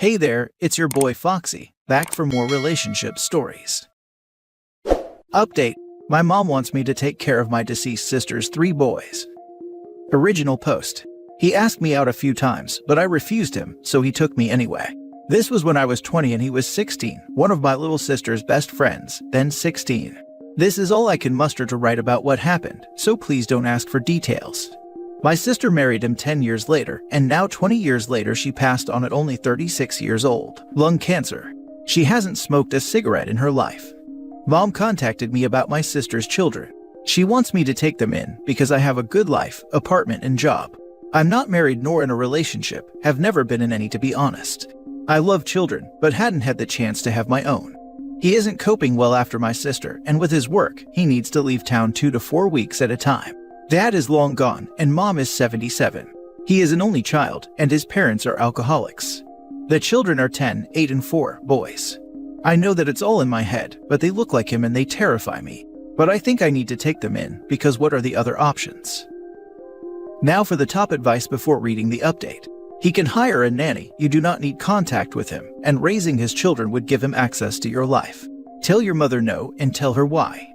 Hey there, it's your boy Foxy, back for more relationship stories. Update: my mom wants me to take care of my deceased sister's 3 boys. Original post: he asked me out a few times, but I refused him, so he took me anyway. This was when I was 20 and he was 16, one of my little sister's best friends, then 16. This is all I can muster to write about what happened, so please don't ask for details. My sister married him 10 years later, and now 20 years later she passed on at only 36 years old. Lung cancer. She hasn't smoked a cigarette in her life. Mom contacted me about my sister's children. She wants me to take them in because I have a good life, apartment, and job. I'm not married nor in a relationship, have never been in any to be honest. I love children, but hadn't had the chance to have my own. He isn't coping well after my sister, and with his work, he needs to leave town 2 to 4 weeks at a time. Dad is long gone, and mom is 77. He is an only child, and his parents are alcoholics. The children are 10, 8, and 4 boys. I know that it's all in my head, but they look like him and they terrify me. But I think I need to take them in, because what are the other options? Now for the top advice before reading the update. He can hire a nanny, you do not need contact with him, and raising his children would give him access to your life. Tell your mother no, and tell her why.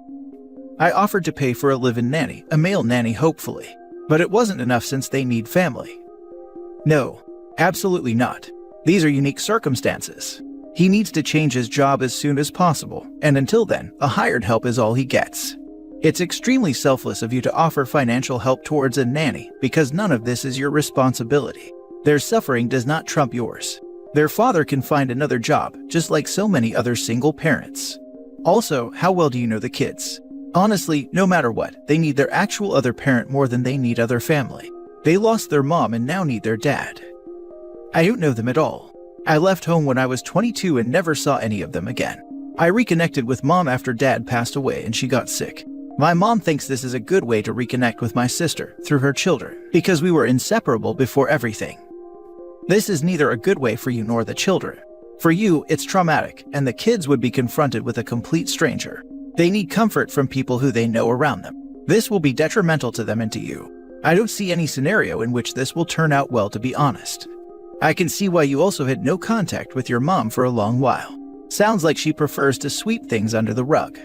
I offered to pay for a live-in nanny, a male nanny hopefully, but it wasn't enough since they need family. No, absolutely not. These are unique circumstances. He needs to change his job as soon as possible, and until then, a hired help is all he gets. It's extremely selfless of you to offer financial help towards a nanny because none of this is your responsibility. Their suffering does not trump yours. Their father can find another job, just like so many other single parents. Also, how well do you know the kids? Honestly, no matter what, they need their actual other parent more than they need other family. They lost their mom and now need their dad. I don't know them at all. I left home when I was 22 and never saw any of them again. I reconnected with mom after dad passed away and she got sick. My mom thinks this is a good way to reconnect with my sister through her children, because we were inseparable before everything. This is neither a good way for you nor the children. For you, it's traumatic, and the kids would be confronted with a complete stranger. They need comfort from people who they know around them. This will be detrimental to them and to you. I don't see any scenario in which this will turn out well, to be honest. I can see why you also had no contact with your mom for a long while. Sounds like she prefers to sweep things under the rug.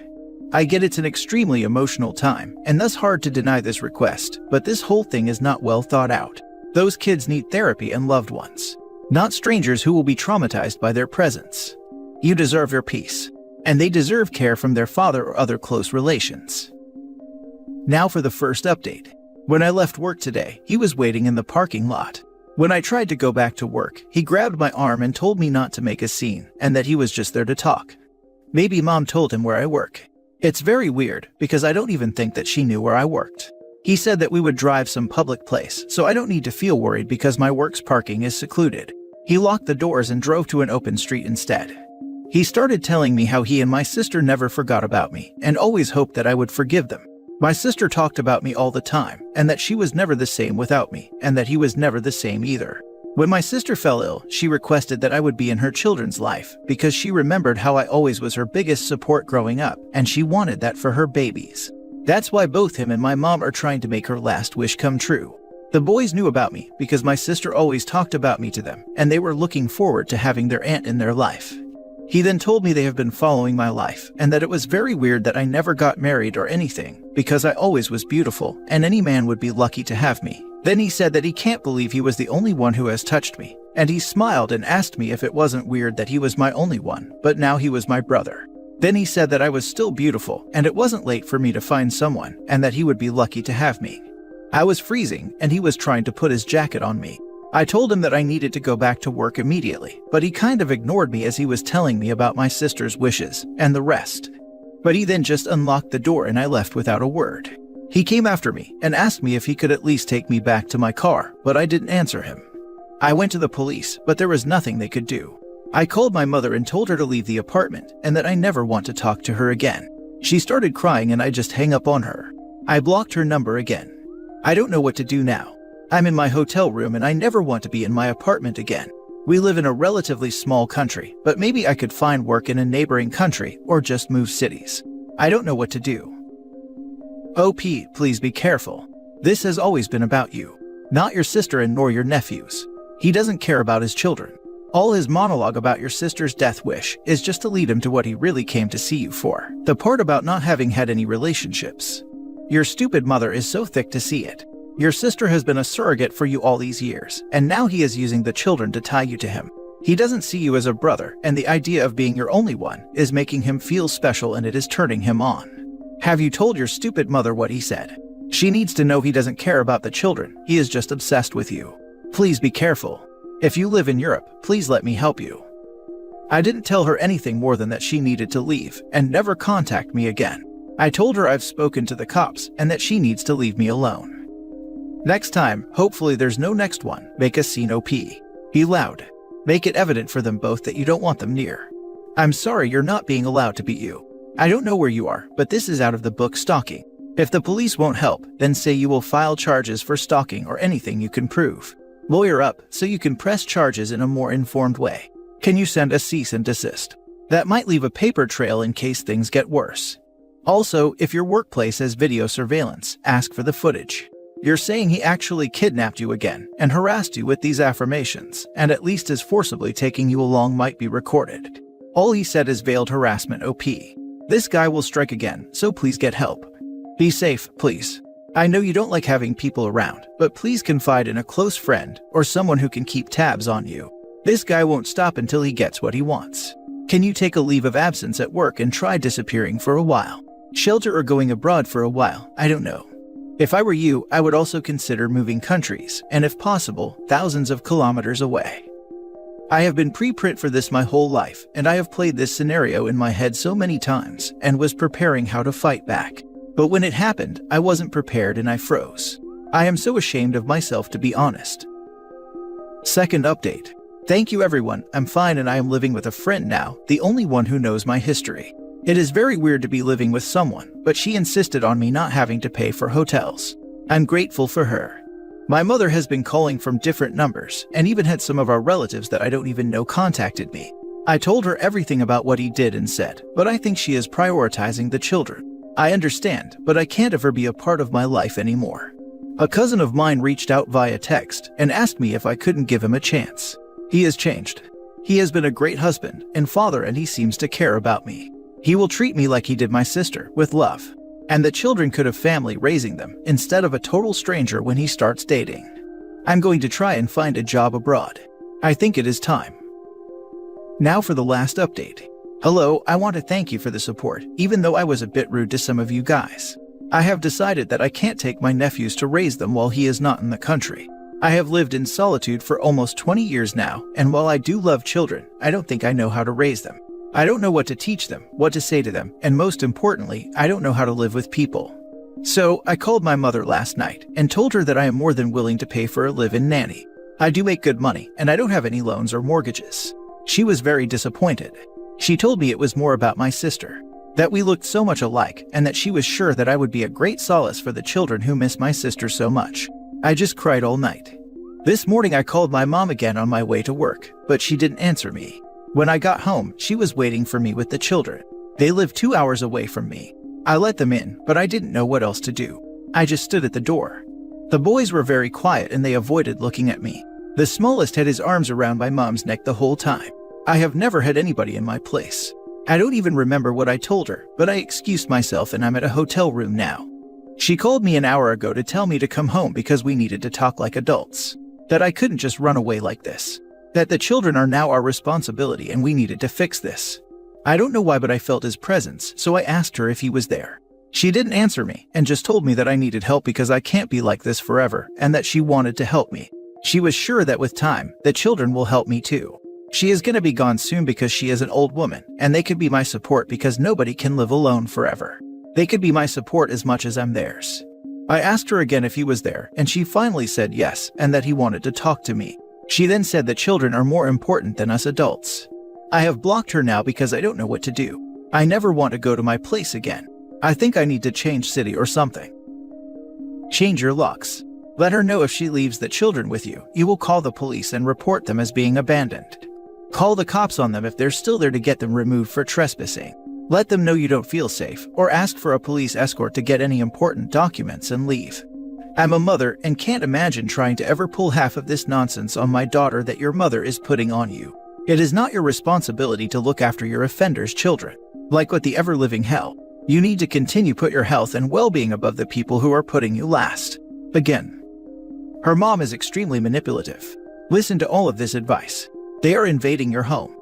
I get it's an extremely emotional time, and thus hard to deny this request, but this whole thing is not well thought out. Those kids need therapy and loved ones, not strangers who will be traumatized by their presence. You deserve your peace, and they deserve care from their father or other close relations. Now for the first update. When I left work today, he was waiting in the parking lot. When I tried to go back to work, he grabbed my arm and told me not to make a scene, and that he was just there to talk. Maybe mom told him where I work. It's very weird, because I don't even think that she knew where I worked. He said that we would drive some public place, so I don't need to feel worried because my work's parking is secluded. He locked the doors and drove to an open street instead. He started telling me how he and my sister never forgot about me, and always hoped that I would forgive them. My sister talked about me all the time, and that she was never the same without me, and that he was never the same either. When my sister fell ill, she requested that I would be in her children's life, because she remembered how I always was her biggest support growing up, and she wanted that for her babies. That's why both him and my mom are trying to make her last wish come true. The boys knew about me because my sister always talked about me to them, and they were looking forward to having their aunt in their life. He then told me they have been following my life, and that it was very weird that I never got married or anything, because I always was beautiful, and any man would be lucky to have me. Then he said that he can't believe he was the only one who has touched me, and he smiled and asked me if it wasn't weird that he was my only one, but now he was my brother. Then he said that I was still beautiful, and it wasn't late for me to find someone, and that he would be lucky to have me. I was freezing, and he was trying to put his jacket on me. I told him that I needed to go back to work immediately, but he kind of ignored me as he was telling me about my sister's wishes, and the rest. But he then just unlocked the door and I left without a word. He came after me and asked me if he could at least take me back to my car, but I didn't answer him. I went to the police, but there was nothing they could do. I called my mother and told her to leave the apartment and that I never want to talk to her again. She started crying and I just hung up on her. I blocked her number again. I don't know what to do now. I'm in my hotel room and I never want to be in my apartment again. We live in a relatively small country, but maybe I could find work in a neighboring country or just move cities. I don't know what to do. OP, please be careful. This has always been about you, not your sister and nor your nephews. He doesn't care about his children. All his monologue about your sister's death wish is just to lead him to what he really came to see you for. The part about not having had any relationships. Your stupid mother is so thick to see it. Your sister has been a surrogate for you all these years, and now he is using the children to tie you to him. He doesn't see you as a brother, and the idea of being your only one is making him feel special, and it is turning him on. Have you told your stupid mother what he said? She needs to know he doesn't care about the children, he is just obsessed with you. Please be careful. If you live in Europe, please let me help you. I didn't tell her anything more than that she needed to leave and never contact me again. I told her I've spoken to the cops and that she needs to leave me alone. Next time, hopefully there's no next one, make a scene OP. Be loud. Make it evident for them both that you don't want them near. I'm sorry you're not being allowed to beat you. I don't know where you are, but this is out of the book stalking. If the police won't help, then say you will file charges for stalking or anything you can prove. Lawyer up so you can press charges in a more informed way. Can you send a cease and desist? That might leave a paper trail in case things get worse. Also, if your workplace has video surveillance, ask for the footage. You're saying he actually kidnapped you again and harassed you with these affirmations, and at least as forcibly taking you along might be recorded. All he said is veiled harassment OP. This guy will strike again, so please get help. Be safe, please. I know you don't like having people around, but please confide in a close friend or someone who can keep tabs on you. This guy won't stop until he gets what he wants. Can you take a leave of absence at work and try disappearing for a while? Shelter or going abroad for a while, I don't know. If I were you, I would also consider moving countries, and if possible, thousands of kilometers away. I have been pre-print for this my whole life, and I have played this scenario in my head so many times, and was preparing how to fight back. But when it happened, I wasn't prepared and I froze. I am so ashamed of myself, to be honest. Second update. Thank you everyone, I'm fine and I am living with a friend now, the only one who knows my history. It is very weird to be living with someone, but she insisted on me not having to pay for hotels. I'm grateful for her. My mother has been calling from different numbers, and even had some of our relatives that I don't even know contacted me. I told her everything about what he did and said, but I think she is prioritizing the children. I understand, but I can't ever be a part of my life anymore. A cousin of mine reached out via text and asked me if I couldn't give him a chance. He has changed. He has been a great husband and father, and he seems to care about me. He will treat me like he did my sister, with love. And the children could have family raising them instead of a total stranger when he starts dating. I'm going to try and find a job abroad. I think it is time. Now for the last update. Hello, I want to thank you for the support, even though I was a bit rude to some of you guys. I have decided that I can't take my nephews to raise them while he is not in the country. I have lived in solitude for almost 20 years now, and while I do love children, I don't think I know how to raise them. I don't know what to teach them, what to say to them, and most importantly, I don't know how to live with people. So, I called my mother last night and told her that I am more than willing to pay for a live-in nanny. I do make good money, and I don't have any loans or mortgages. She was very disappointed. She told me it was more about my sister, that we looked so much alike, and that she was sure that I would be a great solace for the children who miss my sister so much. I just cried all night. This morning I called my mom again on my way to work, but she didn't answer me. When I got home, she was waiting for me with the children. They live 2 hours away from me. I let them in, but I didn't know what else to do. I just stood at the door. The boys were very quiet and they avoided looking at me. The smallest had his arms around my mom's neck the whole time. I have never had anybody in my place. I don't even remember what I told her, but I excused myself and I'm at a hotel room now. She called me an hour ago to tell me to come home because we needed to talk like adults. That I couldn't just run away like this. That the children are now our responsibility and we needed to fix this. I don't know why, but I felt his presence, so I asked her if he was there. She didn't answer me and just told me that I needed help because I can't be like this forever and that she wanted to help me. She was sure that with time, the children will help me too. She is gonna be gone soon because she is an old woman, and they could be my support because nobody can live alone forever. They could be my support as much as I'm theirs. I asked her again if he was there, and she finally said yes, and that he wanted to talk to me. She then said that children are more important than us adults. I have blocked her now because I don't know what to do. I never want to go to my place again. I think I need to change city or something. Change your locks. Let her know if she leaves the children with you, you will call the police and report them as being abandoned. Call the cops on them if they're still there to get them removed for trespassing. Let them know you don't feel safe, or ask for a police escort to get any important documents and leave. I'm a mother and can't imagine trying to ever pull half of this nonsense on my daughter that your mother is putting on you. It is not your responsibility to look after your offenders' children. Like with the ever-living hell, you need to continue put your health and well-being above the people who are putting you last. Again, her mom is extremely manipulative. Listen to all of this advice. They are invading your home.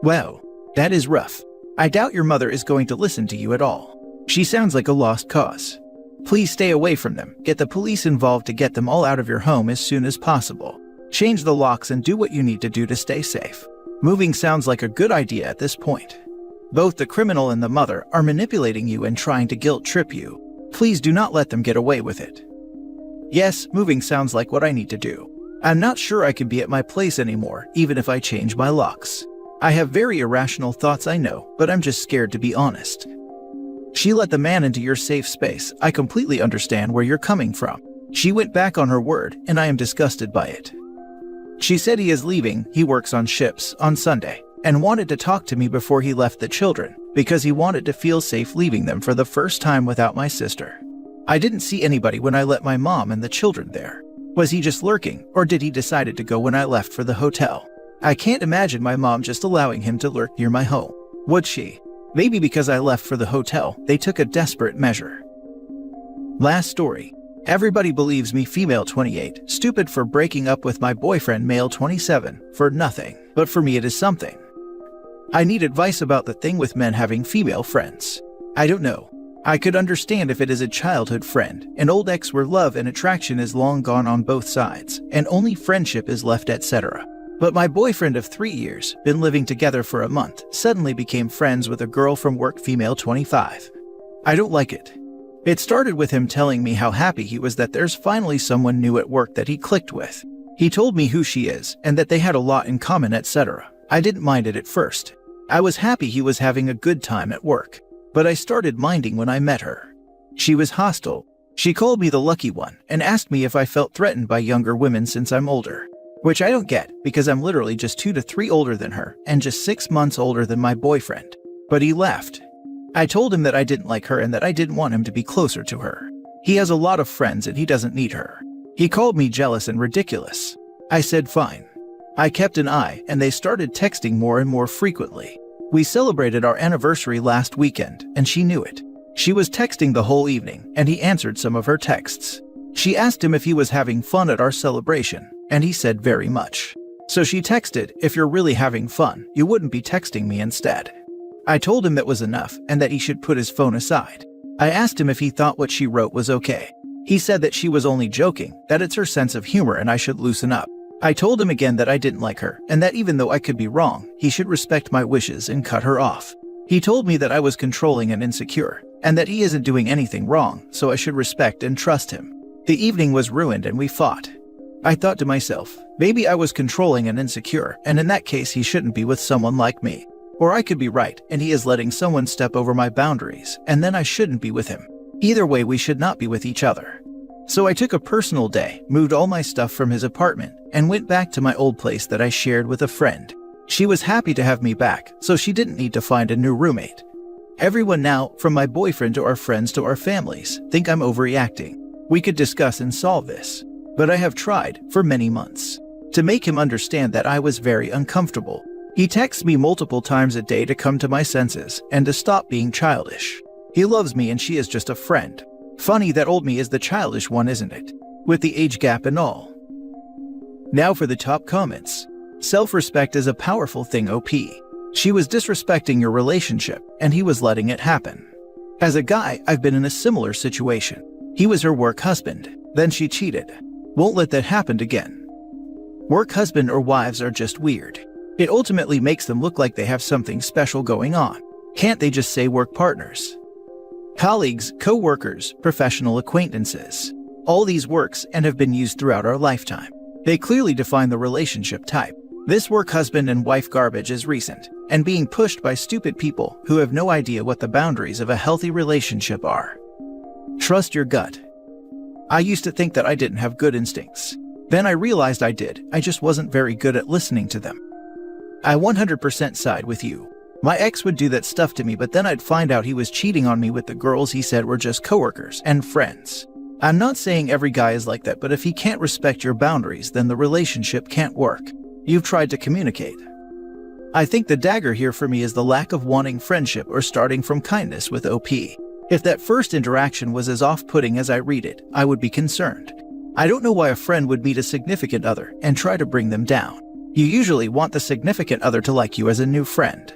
Well, that is rough. I doubt your mother is going to listen to you at all. She sounds like a lost cause. Please stay away from them. Get the police involved to get them all out of your home as soon as possible. Change the locks and do what you need to do to stay safe. Moving sounds like a good idea at this point. Both the criminal and the mother are manipulating you and trying to guilt trip you. Please do not let them get away with it. Yes, moving sounds like what I need to do. I'm not sure I can be at my place anymore, even if I change my locks. I have very irrational thoughts, I know, but I'm just scared to be honest. She let the man into your safe space. I completely understand where you're coming from. She went back on her word, and I am disgusted by it. She said he is leaving, he works on ships, on Sunday, and wanted to talk to me before he left the children, because he wanted to feel safe leaving them for the first time without my sister. I didn't see anybody when I let my mom and the children there. Was he just lurking, or did he decide to go when I left for the hotel? I can't imagine my mom just allowing him to lurk near my home. Would she? Maybe because I left for the hotel, they took a desperate measure. Last story. Everybody believes me, female 28, stupid for breaking up with my boyfriend, male 27, for nothing. But for me it is something. I need advice about the thing with men having female friends. I don't know. I could understand if it is a childhood friend, an old ex where love and attraction is long gone on both sides, and only friendship is left, etc. But my boyfriend of 3 years, been living together for a month, suddenly became friends with a girl from work, female 25. I don't like it. It started with him telling me how happy he was that there's finally someone new at work that he clicked with. He told me who she is and that they had a lot in common, etc. I didn't mind it at first. I was happy he was having a good time at work. But I started minding when I met her. She was hostile. She called me the lucky one and asked me if I felt threatened by younger women since I'm older. Which I don't get, because I'm literally just 2 to 3 older than her and just 6 months older than my boyfriend. But he left. I told him that I didn't like her and that I didn't want him to be closer to her. He has a lot of friends and he doesn't need her. He called me jealous and ridiculous. I said fine. I kept an eye and they started texting more and more frequently. We celebrated our anniversary last weekend and she knew it. She was texting the whole evening and he answered some of her texts. She asked him if he was having fun at our celebration and he said very much. So she texted, if you're really having fun, you wouldn't be texting me instead. I told him that was enough and that he should put his phone aside. I asked him if he thought what she wrote was okay. He said that she was only joking, that it's her sense of humor and I should loosen up. I told him again that I didn't like her and that even though I could be wrong, he should respect my wishes and cut her off. He told me that I was controlling and insecure and that he isn't doing anything wrong, so I should respect and trust him. The evening was ruined and we fought. I thought to myself, maybe I was controlling and insecure, and in that case he shouldn't be with someone like me. Or I could be right and he is letting someone step over my boundaries and then I shouldn't be with him. Either way, we should not be with each other. So I took a personal day, moved all my stuff from his apartment, and went back to my old place that I shared with a friend. She was happy to have me back, so she didn't need to find a new roommate. Everyone now, from my boyfriend to our friends to our families, think I'm overreacting. We could discuss and solve this. But I have tried, for many months, to make him understand that I was very uncomfortable. He texts me multiple times a day to come to my senses and to stop being childish. He loves me and she is just a friend. Funny that old me is the childish one, isn't it? With the age gap and all. Now for the top comments. Self-respect is a powerful thing, OP. She was disrespecting your relationship and he was letting it happen. As a guy, I've been in a similar situation. He was her work husband, then she cheated. Won't let that happen again. Work husband or wives are just weird. It ultimately makes them look like they have something special going on. Can't they just say work partners? Colleagues, co-workers, professional acquaintances. All these works and have been used throughout our lifetime. They clearly define the relationship type. This work husband and wife garbage is recent and being pushed by stupid people who have no idea what the boundaries of a healthy relationship are. Trust your gut. I used to think that I didn't have good instincts. Then I realized I did, I just wasn't very good at listening to them. I 100% side with you. My ex would do that stuff to me, but then I'd find out he was cheating on me with the girls he said were just coworkers and friends. I'm not saying every guy is like that, but if he can't respect your boundaries, then the relationship can't work. You've tried to communicate. I think the dagger here for me is the lack of wanting friendship or starting from kindness with OP. If that first interaction was as off-putting as I read it, I would be concerned. I don't know why a friend would meet a significant other and try to bring them down. You usually want the significant other to like you as a new friend.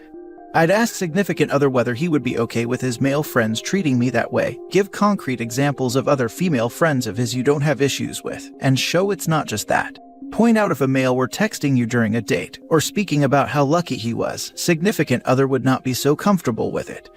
I'd ask significant other whether he would be okay with his male friends treating me that way, give concrete examples of other female friends of his you don't have issues with, and show it's not just that. Point out if a male were texting you during a date, or speaking about how lucky he was, significant other would not be so comfortable with it.